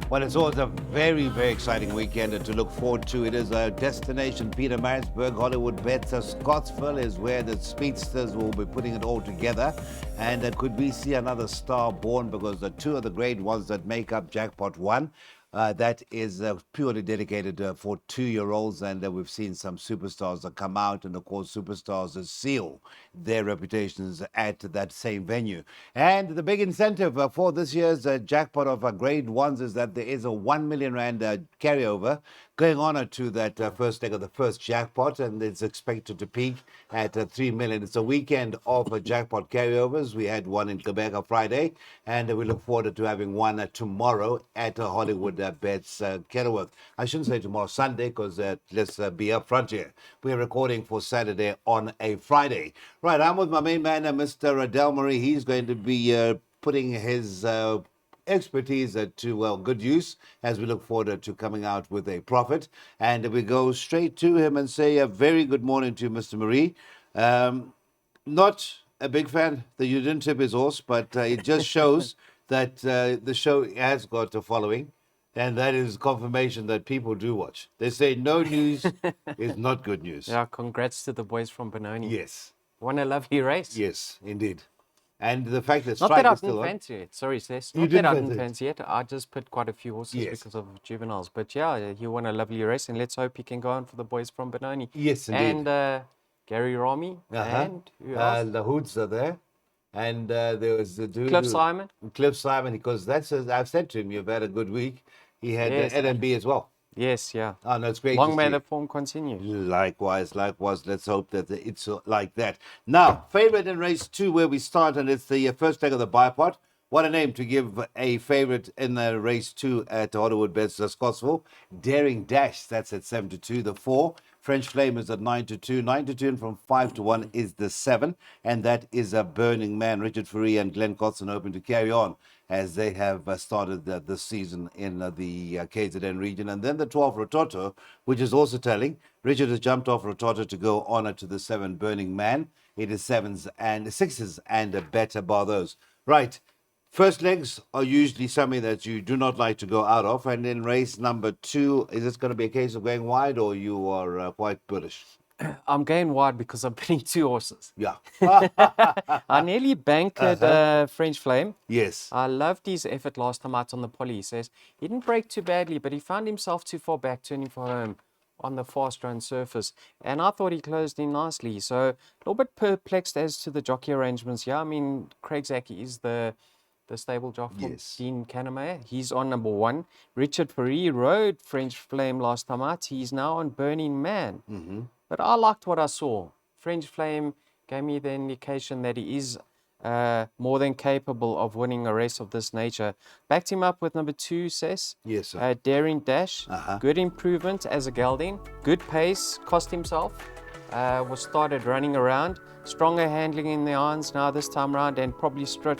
Well, it's always a very, very exciting weekend to look forward to. It is a destination, Peter Maritzburg, Hollywood Bets. Scottsville is where the speedsters will be putting it all together. And could we see another star born? Because the two of the great ones that make up Jackpot 1, that is purely dedicated for 2-year-olds, and we've seen some superstars that come out, and of course superstars seal their reputations at that same venue. And the big incentive for this year's jackpot of grade ones is that there is a 1 million rand carryover going on to that first leg of the first jackpot, and it's expected to peak at 3 million. It's a weekend of jackpot carryovers. We had one in Quebec on Friday, and we look forward to having one tomorrow at Hollywood Bets Kenilworth. I shouldn't say tomorrow, Sunday, because let's be upfront here. We're recording for Saturday on a Friday. Right, I'm with my main man, Mr. Delmarie. He's going to be putting his expertise to good use as we look forward to coming out with a profit. And we go straight to him and say a very good morning to Mr. Marie. Not a big fan that you didn't tip his horse, but it just shows that the show has got a following. And that is confirmation that people do watch. They say no news is not good news. Yeah, congrats to the boys from Benoni. Yes. Won a lovely race. Yes, indeed. And the fact that Not strike that I is still didn't on. fancy it. Sorry, Cess. You Not didn't that I fancy didn't it? fancy it. I just put quite a few horses Yes. because of juveniles. But yeah, he won a lovely race, and let's hope he can go on for the boys from Benoni. Yes, indeed. And Gary Rami. And who else? The Hoods are there. And there was the dude. Cliff Simon. Cliff Simon, because I've said to him, you've had a good week. He had Yes. LNB as well. Yes, yeah. Oh, no, it's great Long to may see. the form continue. Likewise. Let's hope that it's like that. Now, favorite in race 2, where we start, and it's the first leg of the bipod. What a name to give a favorite in the race 2 at Hollywood Bets Scottsville. Daring Dash, that's at 7-2. The 4, French Flame is at 9-2. 9-2, and from 5-1 is the 7. And that is a Burning Man. Richard Fourie and Glenn Cotson hoping to carry on as they have started this season in the KZN region. And then the 12 Rototo, which is also telling. Richard has jumped off Rototo to go on to the 7 Burning Man. It is 7s and 6s and a better bar those. Right. First legs are usually something that you do not like to go out of. And in race number 2, is this going to be a case of going wide, or you are quite bullish? I'm going wide because I'm putting 2 horses. Yeah. I nearly bankered French Flame. Yes. I loved his effort last time out on the poly. He says he didn't break too badly, but he found himself too far back, turning for home on the fast run surface. And I thought he closed in nicely. So a little bit perplexed as to the jockey arrangements. Yeah, I mean, Craig Zaki is the stable jockey for Yes. Dean Canamaya. He's on number 1. Richard Fourie rode French Flame last time out. He's now on Burning Man. Mm-hmm. But I liked what I saw. French Flame gave me the indication that he is more than capable of winning a race of this nature. Backed him up with number 2, Cess. Yes, sir. Daring Dash. Uh-huh. Good improvement as a gelding. Good pace. Cost himself. Was started running around. Stronger handling in the irons now this time around, and probably strip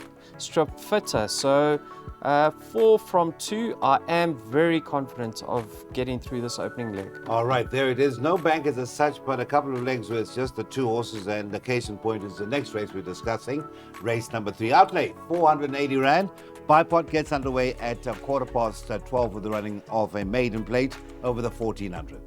fitter. So 4 from 2. I am very confident of getting through this opening leg. All right, there it is. No bankers as such, but a couple of legs where it's just the 2 horses, and the case in point is the next race we're discussing, race number 3. Outlay, 480 Rand. Bipod gets underway at 12:15 with the running of a maiden plate over the 1400.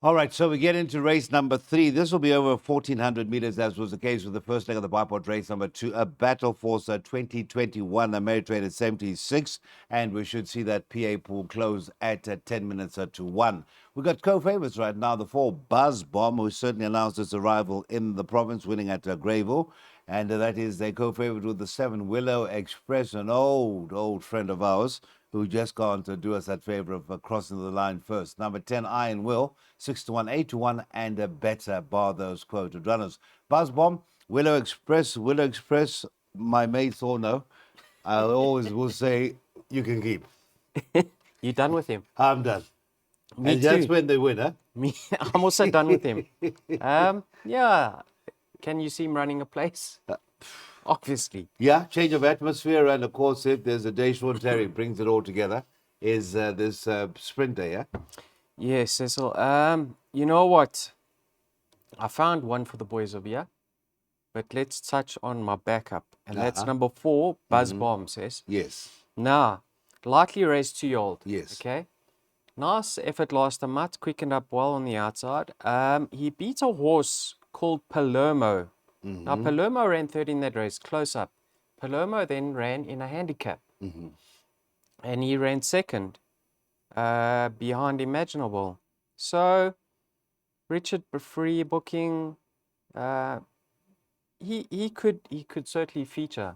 All right, so we get into race number 3. This will be over 1,400 meters, as was the case with the first leg of the bipod race number 2. A Battle Force 2021, a Ameritrade at 76, and we should see that PA pool close at 10 minutes to 1. We've got co-favorites right now. The 4 Buzz Bomb, who certainly announced its arrival in the province, winning at Greyville. And that is their co-favorite with the 7 Willow Express, an old friend of ours, who just gone to do us that favor of crossing the line first. Number 10, Iron Will, 6-1, 8-1, and a better bar those quoted runners. Buzz Bomb, Willow Express, my mates all know. I always will say, you can keep. You done with him? I'm done. Me and too. that's when they win, huh? Me, I'm also done with him. Yeah. Can you see him running a place? Obviously. Yeah, change of atmosphere, and of course, if there's a Deshaun Terry brings it all together, is this sprinter, yeah? Yes, Cecil. You know what? I found one for the boys over here. but let's touch on my backup. And that's number 4, Buzz Bomb, says. Yes. Now, lightly raced 2-year-old. Yes. Okay. Nice effort last time out, quickened up well on the outside. He beat a horse called Palermo. Now, Palermo ran third in that race, close up. Palermo then ran in a handicap. And he ran second behind Imaginable. So, Richard free booking, he could certainly feature.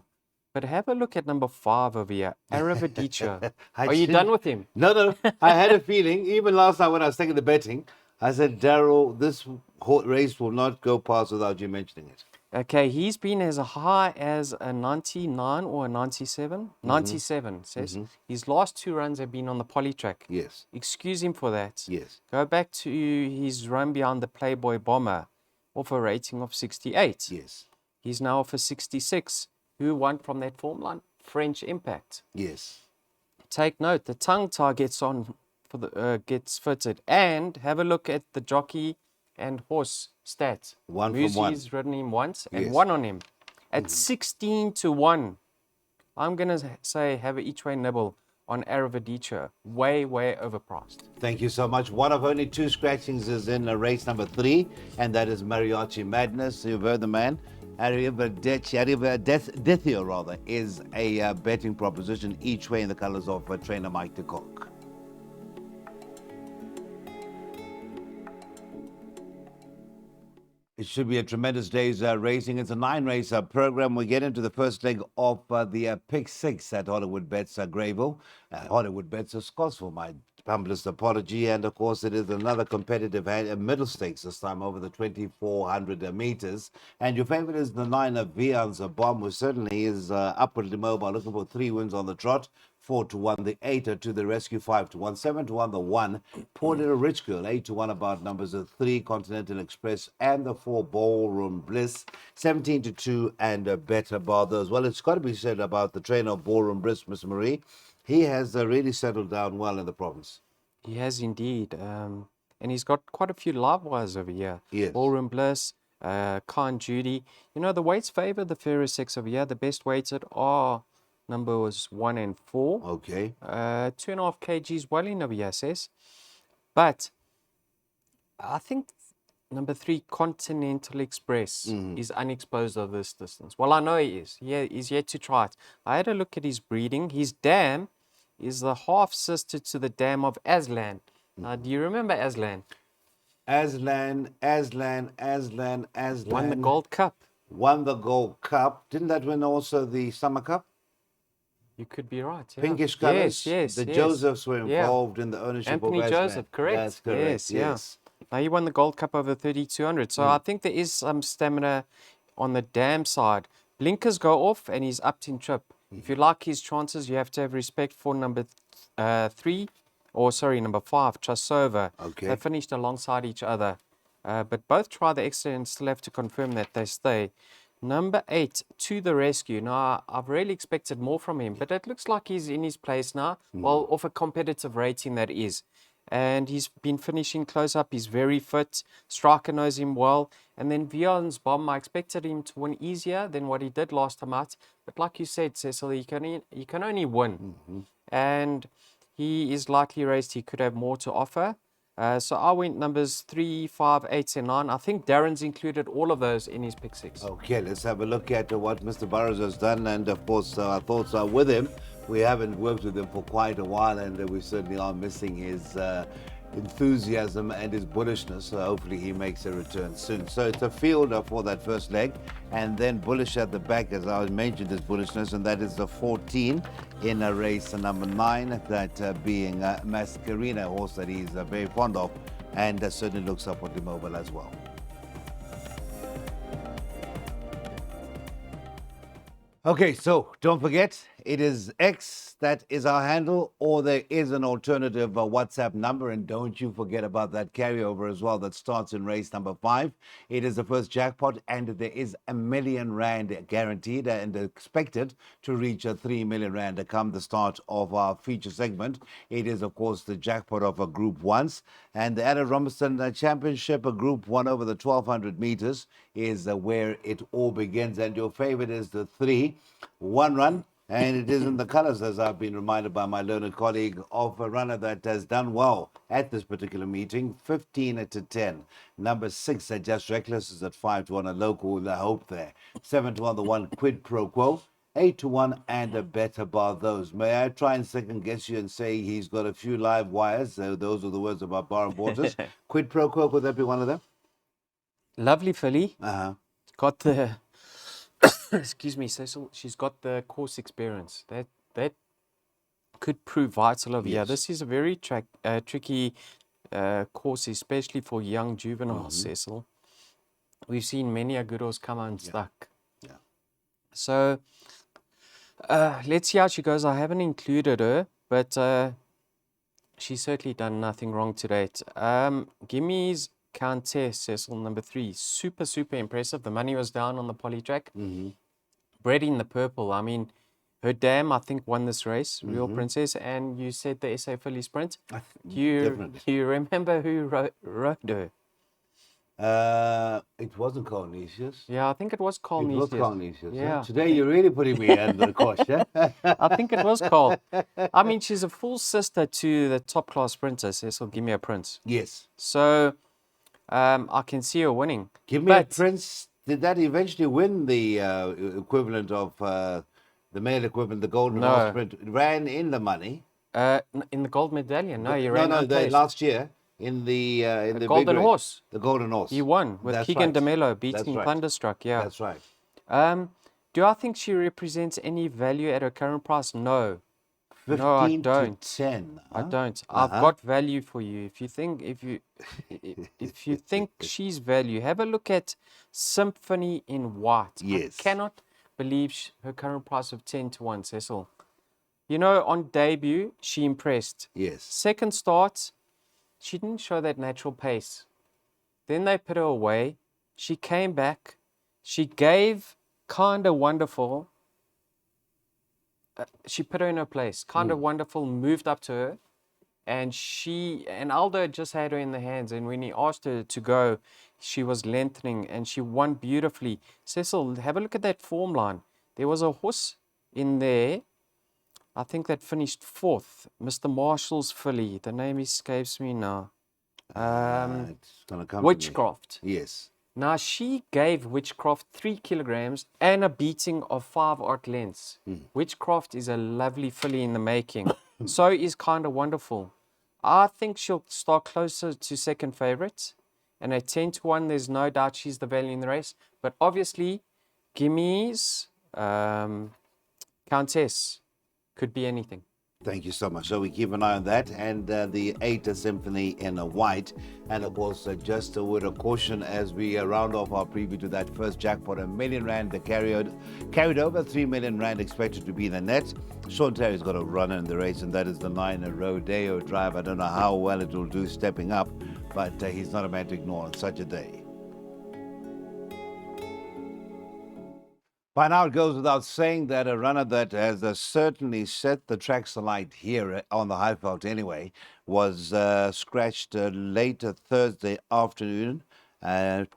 But have a look at number 5 over here, Aravadicha. Are you done with him? No. I had a feeling, even last night when I was taking the betting, I said, Daryl, this race will not go past without you mentioning it. Okay, he's been as high as a 99 or a 97. 97, says. His last 2 runs have been on the poly track. Yes. Excuse him for that. Yes. Go back to his run behind the Playboy Bomber, off a rating of 68. Yes. He's now off a 66. Who won from that form line? French Impact. Yes. Take note, the tongue tie gets on for the gets fitted, and have a look at the jockey and horse stats. 1 from 1. Musie's ridden him once and Yes. 1 on him at 16-1. I'm gonna say have a each way nibble on Aravadicha. Way overpriced. Thank you so much. One of only 2 scratchings is in race number 3, and that is Mariachi Madness. You've heard the man. Arrivederci rather, is a betting proposition each way in the colors of trainer Mike de Kock. It should be a tremendous day's racing. It's a 9-race program. We get into the first leg of the Pick 6 at Hollywood Bets Greyville. Hollywood Bets Scottsville, my humblest apology. And of course, it is another competitive middle stakes this time over the 2,400 meters. And your favorite is the 9 of Vian's Bomb, who certainly is upwardly mobile, looking for 3 wins on the trot. 4-1, the 8 to the rescue, 5-1, 7-1, the 1, Poor Little Rich Girl, 8-1 about numbers of 3, Continental Express, and the 4, Ballroom Bliss, 17-2, and Better Bothers. Well, it's got to be said about the trainer of Ballroom Bliss, Mr. Marie. He has really settled down well in the province. He has indeed. And he's got quite a few live wires over here. Yes. Ballroom Bliss, Khan Judy. You know, the weights favor the fairest sex over here. The best weighted are number was 1 and 4. Okay. 2.5 kgs well in over here, says. But I think number 3, Continental Express, is unexposed of this distance. Well, I know he is. He's yet to try it. I had a look at his breeding. His dam is the half sister to the dam of Aslan. Now, do you remember Aslan? Aslan. Won the Gold Cup. Won the Gold Cup. Didn't that win also the Summer Cup? You could be right. Yeah. Pinkish colours. Yes. The Josephs were involved in the ownership Anthony of Aslan. Joseph, correct. That's correct. Yes. Now he won the Gold Cup over 3,200. So I think there is some stamina on the dam side. Blinkers go off and he's upped in trip. If you like his chances, you have to have respect for number 5, Chasova. Okay. They finished alongside each other. But both try the extra and still have to confirm that they stay. Number 8, To the Rescue. Now, I've really expected more from him, but it looks like he's in his place now. Well, off a competitive rating, that is. And he's been finishing close up. He's very fit. Striker knows him well. And then Vian's Bomb, I expected him to win easier than what he did last time out. But like you said, Cecil, he can only win. And he is lightly raced. He could have more to offer. So I went numbers 3, 5, 8, and 9. I think Darren's included all of those in his pick 6. Okay, let's have a look at what Mr. Burrows has done. And of course, our thoughts are with him. We haven't worked with him for quite a while, and we certainly are missing his enthusiasm and his bullishness. So hopefully he makes a return soon. So it's a field for that first leg, and then bullish at the back, as I mentioned, his bullishness, and that is the 14 in a race number 9, that being Mascarina, a horse that he's very fond of, and certainly looks upwardly mobile as well. Okay, so don't forget, It is X that is our handle, or there is an alternative WhatsApp number. And don't you forget about that carryover as well that starts in race number 5. It is the first jackpot, and there is R1 million guaranteed and expected to reach a 3 million rand come the start of our feature segment. It is, of course, the jackpot of a Group 1s. And the Adam Robertson Championship, a Group 1 over the 1200 meters, is where it all begins. And your favorite is the 3, 1 run. And it is in the colours, as I've been reminded by my learned colleague, of a runner that has done well at this particular meeting, 15 to 10. Number 6, Just Reckless, is at 5 to 1, a local with a hope there. 7 to 1, the one Quid Pro Quo. 8 to 1, and a better bar those. May I try and second guess you and say he's got a few live wires? Those are the words about Bar and Borders. Quid Pro Quo, could that be one of them? Lovely filly. Uh-huh. Got the excuse me, Cecil. She's got the course experience. That could prove vital over here. This is a very tricky course, especially for young juveniles, Cecil. We've seen many a good horse come unstuck. Yeah. So let's see how she goes. I haven't included her, but she's certainly done nothing wrong to date. Gimme's Countess, Cecil, number 3. Super impressive. The money was down on the poly track. Bred in the purple. I mean, her dam, I think, won this race, Real Princess, and you said the SA Filly Sprint. Do you remember who rode her? It wasn't Carnesius. Yeah, I think it was Carl It was Nesius. Carnesius. Yeah. Huh? Today you're really putting me under the cosh, yeah? I think it was Carl. I mean, she's a full sister to the top class sprinter, Cecil. Give me a Prince. Yes. So I can see her winning. Give me a Prince. Did that eventually win the equivalent of the male equivalent, the Golden Horse Sprint? It ran in the money. In the Gold Medallion. No, he ran last year in the Golden big Horse. The Golden Horse. He won with Keegan DeMello beating Thunderstruck. Yeah, that's right. Do I think she represents any value at her current price? No. 15 no, I don't. to 10. Huh? I don't. I've got value for you. If you think she's value, have a look at Symphony in White. Yes. I cannot believe her current price of 10 to 1, Cecil. You know, on debut, she impressed. Yes. Second start, she didn't show that natural pace. Then they put her away. She came back. She gave Kinda Wonderful. She put her in her place. Kinda Wonderful moved up to her. And Aldo just had her in the hands. And when he asked her to go, she was lengthening and she won beautifully. Cecil, have a look at that form line. There was a horse in there, I think, that finished 4th. Mr. Marshall's filly. The name escapes me now. It's gonna come Witchcraft. to me. Yes. Now, she gave Witchcraft 3 kilograms and a beating of 5 odd lengths. Witchcraft is a lovely filly in the making. So is Kinda Wonderful. I think she'll start closer to second favourite. And at 10 to 1, there's no doubt she's the value in the race. But obviously, Gimme's Countess could be anything. Thank you so much. So we keep an eye on that, and the 8 Symphony in White, and of course just a word of caution as we round off our preview to that first jackpot, R1 million, the carried over, 3 million rand expected to be the net. Sean Terry's got a runner in the race, and that is the 9 Rodeo Drive. I don't know how well it will do stepping up, but he's not a man to ignore on such a day. By now, it goes without saying that a runner that has certainly set the tracks alight here on the Highveld anyway was scratched late Thursday afternoon,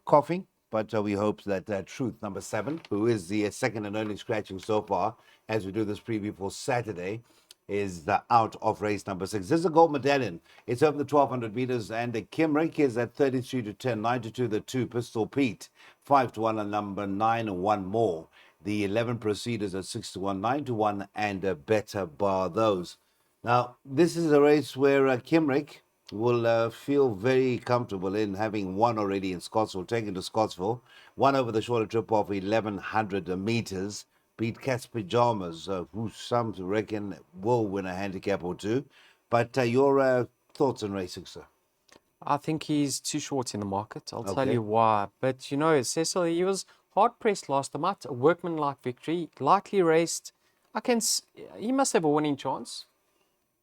coughing. But we hope that Truth, number 7, who is the second and only scratching so far as we do this preview for Saturday, is out of race number 6. This is a gold medallion. It's over the 1200 meters, and the Kimrick is at 33 to 10, 9 to 2, the 2 Pistol Pete, 5 to 1, and number 9 and 1 more. The 11 Proceeders at 6 to 1, 9 to 1, and a better bar those. Now, this is a race where Kimrick will feel very comfortable in having won already in Scottsville, taken to Scottsville, won over the shorter trip of 1100 meters, beat Cat's Pajamas, who some reckon will win a handicap or two. But your thoughts on racing, sir? I think he's too short in the market. I'll tell you why. But, you know, Cecil, he was hard-pressed last time out. A workmanlike victory, lightly raced. He must have a winning chance,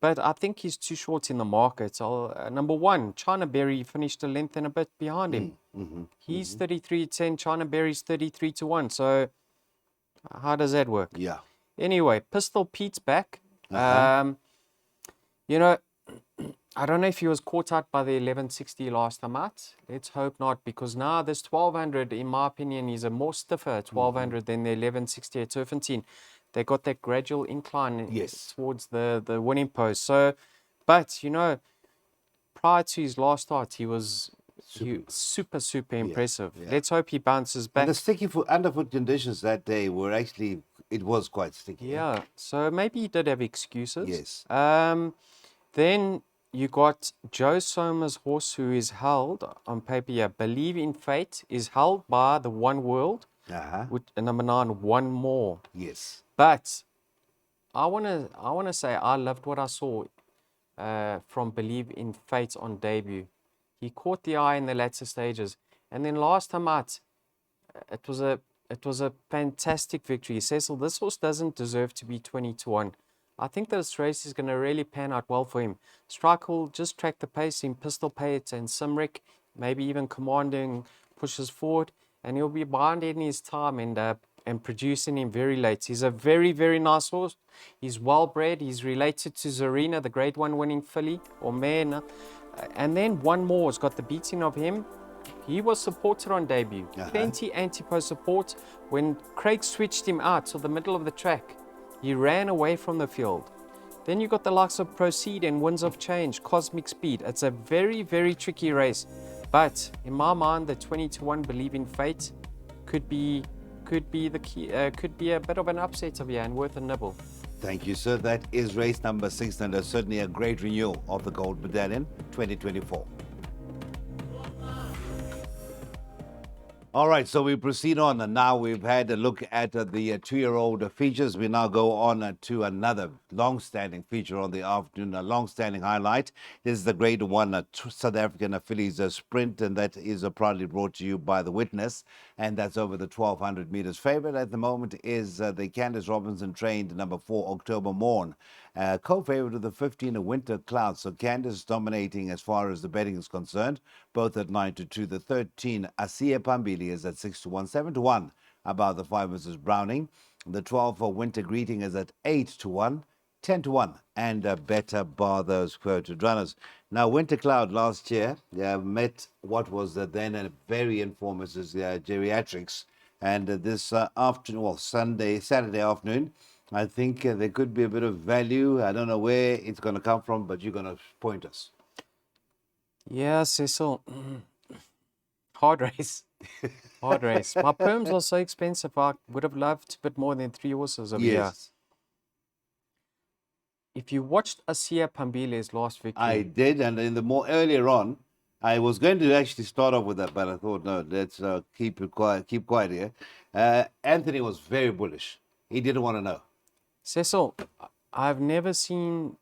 but I think he's too short in the market. Number one, China Berry finished a length and a bit behind him. He's 33-10, China Berry's 33-1. So how does that work? Yeah. Anyway, Pistol Pete's back. You know, I don't know if he was caught out by the 1160 last time out. Let's hope not, because now this 1200, in my opinion, is a more stiffer 1200 than the 1160 at Turfentine. They got that gradual incline towards the winning post. So, but, you know, prior to his last start, he was super impressive. Yeah. Let's hope he bounces back. And the sticky underfoot conditions that day were actually, it was quite sticky. Yeah, so maybe he did have excuses. Yes. Then you got Joe Soma's horse, who is held on paper here. Believe in Fate is held by the One World, with number 9, One More. Yes. But I wanna say I loved what I saw from Believe in Fate on debut. He caught the eye in the latter stages, and then last time out, it was a fantastic victory. Cecil, this horse doesn't deserve to be 20-1. I think this race is going to really pan out well for him. Strike will just track the pace in Pistol Pate and Simric, maybe even commanding pushes forward, and he'll be binding his time and producing him very late. He's a very nice horse. He's well bred. He's related to Zarina, the Grade 1 winning filly or mare. And then One More has got the beating of him. He was supported on debut. Plenty anti-post support. When Craig switched him out to the middle of the track, he ran away from the field. Then you got the likes of Proceed and Winds of Change, Cosmic Speed. It's a very tricky race. But in my mind, the 20-1 Believe in Fate could be the key. Could be a bit of an upset of and worth a nibble. Thank you, sir. That is race number 6, and certainly a great renewal of the Gold Medallion 2024. All right, so we proceed on, and now we've had a look at the 2-year-old features. We now go on to another long-standing feature on the afternoon, a long-standing highlight. This is the Grade 1 South African Fillies Sprint, and that is proudly brought to you by The Witness, and that's over the 1,200 meters. Favorite at the moment is the Candice Robinson trained number 4, October Morn. Co-favorite of the 15, Winter Cloud. So Candice dominating as far as the betting is concerned, both at 9-2. The 13, Asia Pambili, is at 6-1, 7-1 about the 5, Mrs. Browning. The 12 for Winter Greeting is at 8-1, 10-1, and better bar those quoted runners. Now, Winter Cloud last year met what was then a very informed Mrs. Geriatrics, and this afternoon, well, Saturday afternoon, I think there could be a bit of value. I don't know where it's going to come from, but you're going to point us. Yeah, Cecil. Hard race. Hard race. My perms are so expensive. I would have loved a bit more than 3 horses over here. If you watched Asia Pambile's last victory. I did, and in the earlier on, I was going to actually start off with that, but I thought, no, let's keep quiet here. Anthony was very bullish. He didn't want to know. Cecil, I've never seen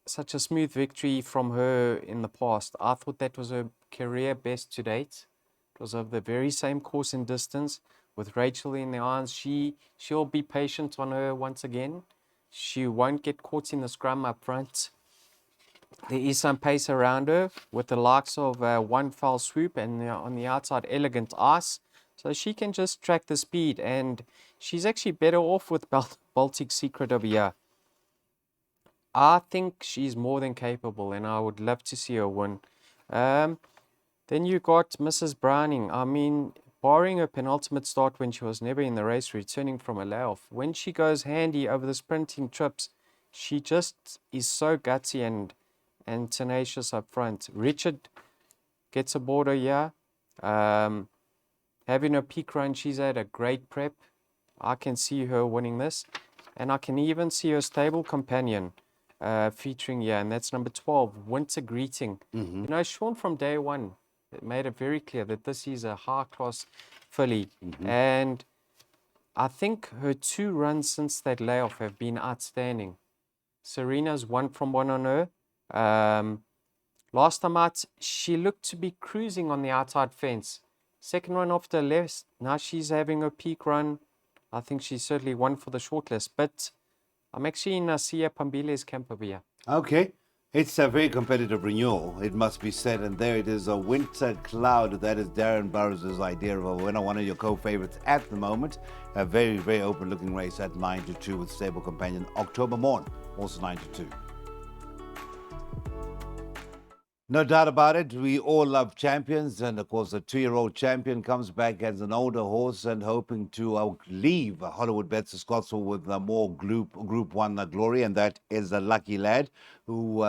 such a smooth victory from her in the past. I thought that was her career best to date. It was of the very same course and distance with Rachel in the irons. She'll be patient on her once again. She won't get caught in the scrum up front. There is some pace around her with the likes of One Foul Swoop and on the outside Elegant Ice. So she can just track the speed, and she's actually better off with Baltic Secret over here. I think she's more than capable, and I would love to see her win. Then you got Mrs. Browning. I mean, barring her penultimate start when she was never in the race, returning from a layoff, when she goes handy over the sprinting trips, she just is so gutsy and tenacious up front. Richard gets aboard her here. Having a peak run, she's had a great prep. I can see her winning this. And I can even see her stable companion featuring here, and that's number 12, Winter Greeting. You know, Sean from day one made it very clear that this is a high-class filly. And I think her 2 runs since that layoff have been outstanding. Serena's 1 from 1 on her. Last time out, she looked to be cruising on the outside fence. Second run off the left. Now she's having a peak run. I think she's certainly one for the shortlist. But I'm actually in Sia Pambile's camp over here. Okay. It's a very competitive renewal, it must be said. And there it is, a winter cloud. That is Darren Burrows' idea of a winner, one of your co-favorites at the moment. A very, very open-looking race at 9-2 with stable companion October Morn, also 9-2. No doubt about it. We all love champions. And of course, a 2-year-old champion comes back as an older horse and hoping to leave Hollywood Bets of Scottsville with more Group 1 glory. And that is a Lucky Lad who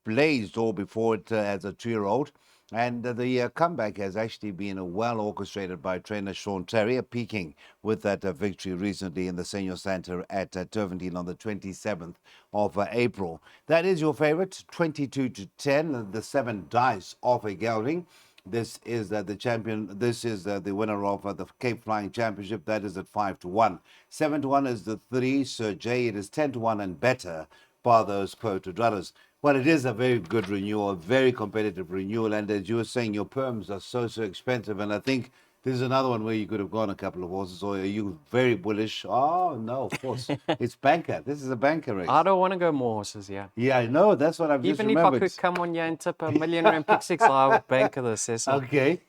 blazed all before it as a 2-year-old. And the comeback has actually been well orchestrated by trainer Sean Terrier, peaking with that victory recently in the Senior Centre at Turvendine on the 27th of April. That is your favourite, 22-10, the 7 dice of a gelding. This is the champion. This is the winner of the Cape Flying Championship. That is at 5-1. 7-1 is the 3, Sir J. It is 10-1 and better by those Quota Dwellers. Well, it is a very good renewal, a very competitive renewal. And as you were saying, your perms are so expensive. And I think this is another one where you could have gone a couple of horses. Or are you very bullish? Oh, no, of course. It's banker. This is a banker race. I don't want to go more horses, yeah. Yeah, I know. That's what I've just remembered. Even if I could come on here and tip R1 million pick six, I would banker this, Cecil. Okay.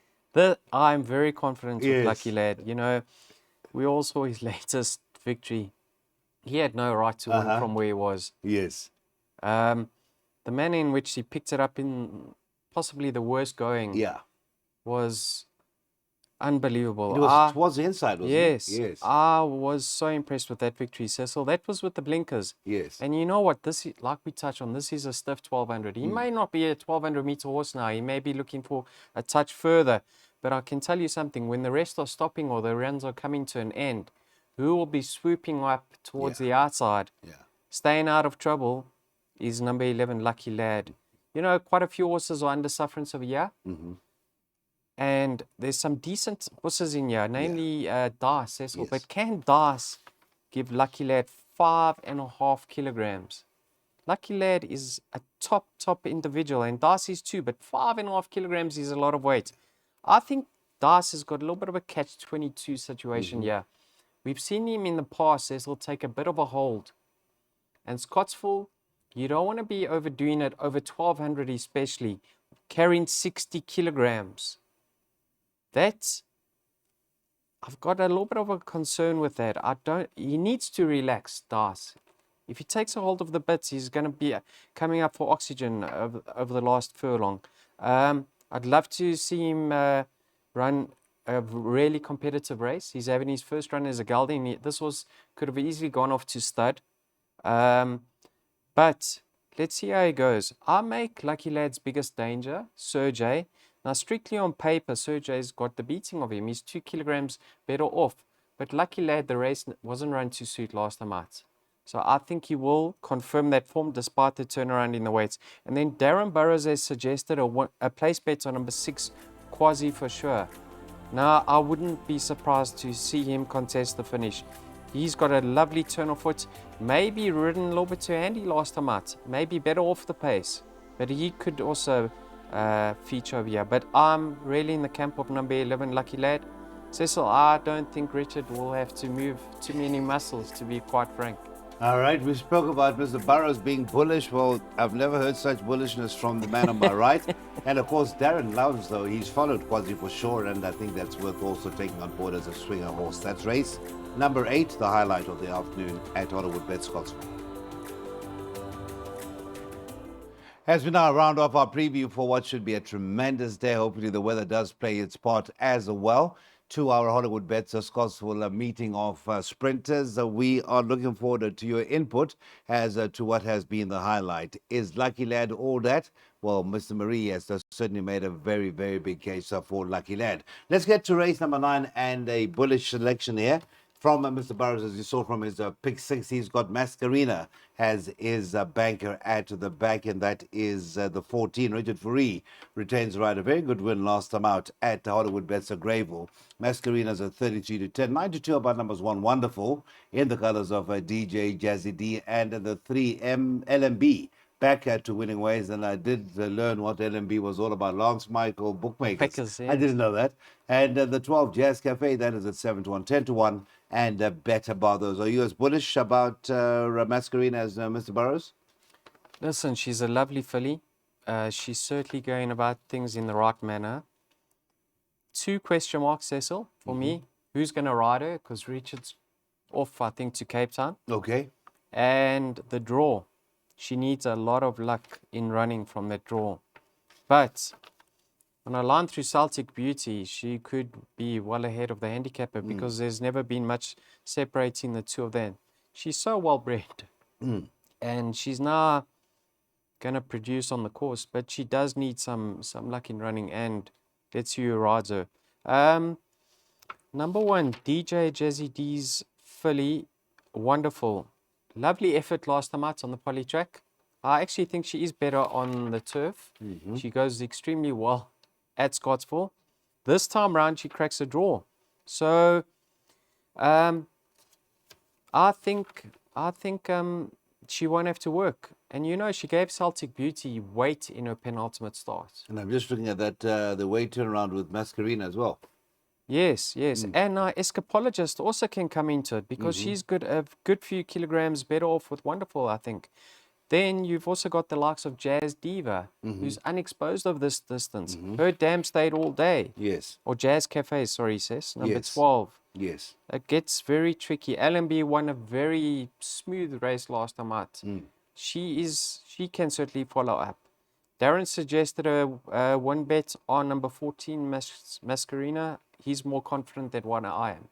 I'm very confident Yes. with Lucky Lad. You know, we all saw his latest victory. He had no right to win from where he was. Yes. The manner in which he picked it up in possibly the worst going Yeah. was unbelievable. It was towards the inside, wasn't Yes. it? Yes. I was so impressed with that victory, Cecil. That was with the blinkers. Yes. And you know what? This, like we touched on, this is a stiff 1200. He may not be a 1200 meter horse now. He may be looking for a touch further. But I can tell you something. When the rest are stopping or the runs are coming to an end, who will be swooping up towards the outside, staying out of trouble, is number 11, Lucky Lad. You know, quite a few horses are under sufferance of a year. And there's some decent horses in here, namely Dice, Cecil. Yes. But can Dice give Lucky Lad 5.5 kilograms? Lucky Lad is a top individual, and Dice is too, but 5.5 kilograms is a lot of weight. I think Dice has got a little bit of a catch-22 situation here. We've seen him in the past, Cecil, take a bit of a hold. And Scottsville, you don't want to be overdoing it over 1200 especially, carrying 60 kilograms. I've got a little bit of a concern with that. He needs to relax, Dice. If he takes a hold of the bits, he's going to be coming up for oxygen over the last furlong. I'd love to see him run a really competitive race. He's having his first run as a gelding. This could have easily gone off to stud. But let's see how he goes. I make Lucky Lad's biggest danger, Sir J. Now, strictly on paper, Sir J's got the beating of him. He's 2 kilograms better off. But Lucky Lad, the race wasn't run to suit last time out. So I think he will confirm that form despite the turnaround in the weights. And then Darren Burrows has suggested a place bet on number 6, Quasi for sure. Now, I wouldn't be surprised to see him contest the finish. He's got a lovely turn of foot. Maybe ridden a little bit too handy last time out. Maybe better off the pace. But he could also feature over here. But I'm really in the camp of number 11, Lucky Lad. Cecil, I don't think Richard will have to move too many muscles, to be quite frank. All right, we spoke about Mr. Burrows being bullish. Well, I've never heard such bullishness from the man on my right. And of course, Darren loves, though. He's followed Quasi for sure, and I think that's worth also taking on board as a swinger horse. That's race number 8, the highlight of the afternoon at Hollywood Bet Scottsville. As we now round off our preview for what should be a tremendous day, hopefully the weather does play its part as well. To our Hollywood Bets Scottsville meeting of sprinters. We are looking forward to your input as to what has been the highlight. Is Lucky Lad all that? Well, Mr. Marie has certainly made a very, very big case for Lucky Lad. Let's get to race number 9 and a bullish selection here. From Mr. Burrows, as you saw from his pick 6, he's got Mascarina as his banker at the back, and that is the 14. Richard Fourie retains right. A very good win last time out at Hollywood Bets Greyville. Mascarina's a 33-10. 9-2 about numbers 1, Wonderful, in the colors of DJ, Jazzy D, and the 3 LMB. Back to winning ways, and I did learn what LMB was all about. Lance Michael Bookmakers. Yes. I didn't know that. And the 12 Jazz Cafe, that is at 7-1, 10-1, and bet about those. Are you as bullish about Mascarena as Mr. Burrows? Listen, she's a lovely filly. She's certainly going about things in the right manner. 2 question marks, Cecil, for me. Who's going to ride her? Because Richard's off, I think, to Cape Town. Okay. And the draw. She needs a lot of luck in running from that draw. But on a line through Celtic Beauty, she could be well ahead of the handicapper because there's never been much separating the two of them. She's so well bred. And she's now going to produce on the course, but she does need some luck in running, and let's see who rides her. Number 1, DJ Jazzy D's filly, wonderful. Lovely effort last time out on the poly track. I actually think she is better on the turf. She goes extremely well at Scottsville. This time round, she cracks a draw. So, I think she won't have to work. And you know, she gave Celtic Beauty weight in her penultimate start. And I'm just looking at that, the weight turnaround with Mascarena as well. Yes. And Escapologist also can come into it because she's a good few kilograms better off with Wonderful, I think. Then you've also got the likes of Jazz Diva, who's unexposed of this distance. Her dam stayed all day. Yes. Or Jazz Cafe, sorry, sis. Number Yes. 12. Yes. It gets very tricky. LMB won a very smooth race last time out. She can certainly follow up. Darren suggested a 1 bet on number 14, Mascarena. He's more confident than what I am.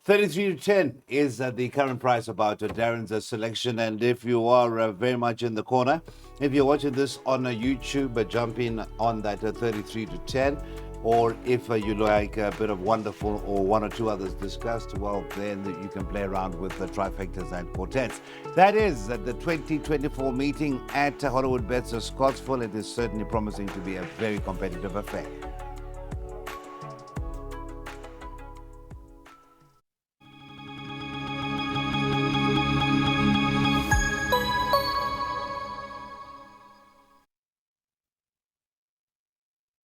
33 to 10 is the current price about Darren's selection. And if you are very much in the corner, if you're watching this on YouTube, jump in on that 33 to 10. Or if you like a bit of Wonderful or 1 or 2 others discussed, well, then you can play around with the trifectas and quartets. That is the 2024 meeting at Hollywood Bets Scottsville. It is certainly promising to be a very competitive affair.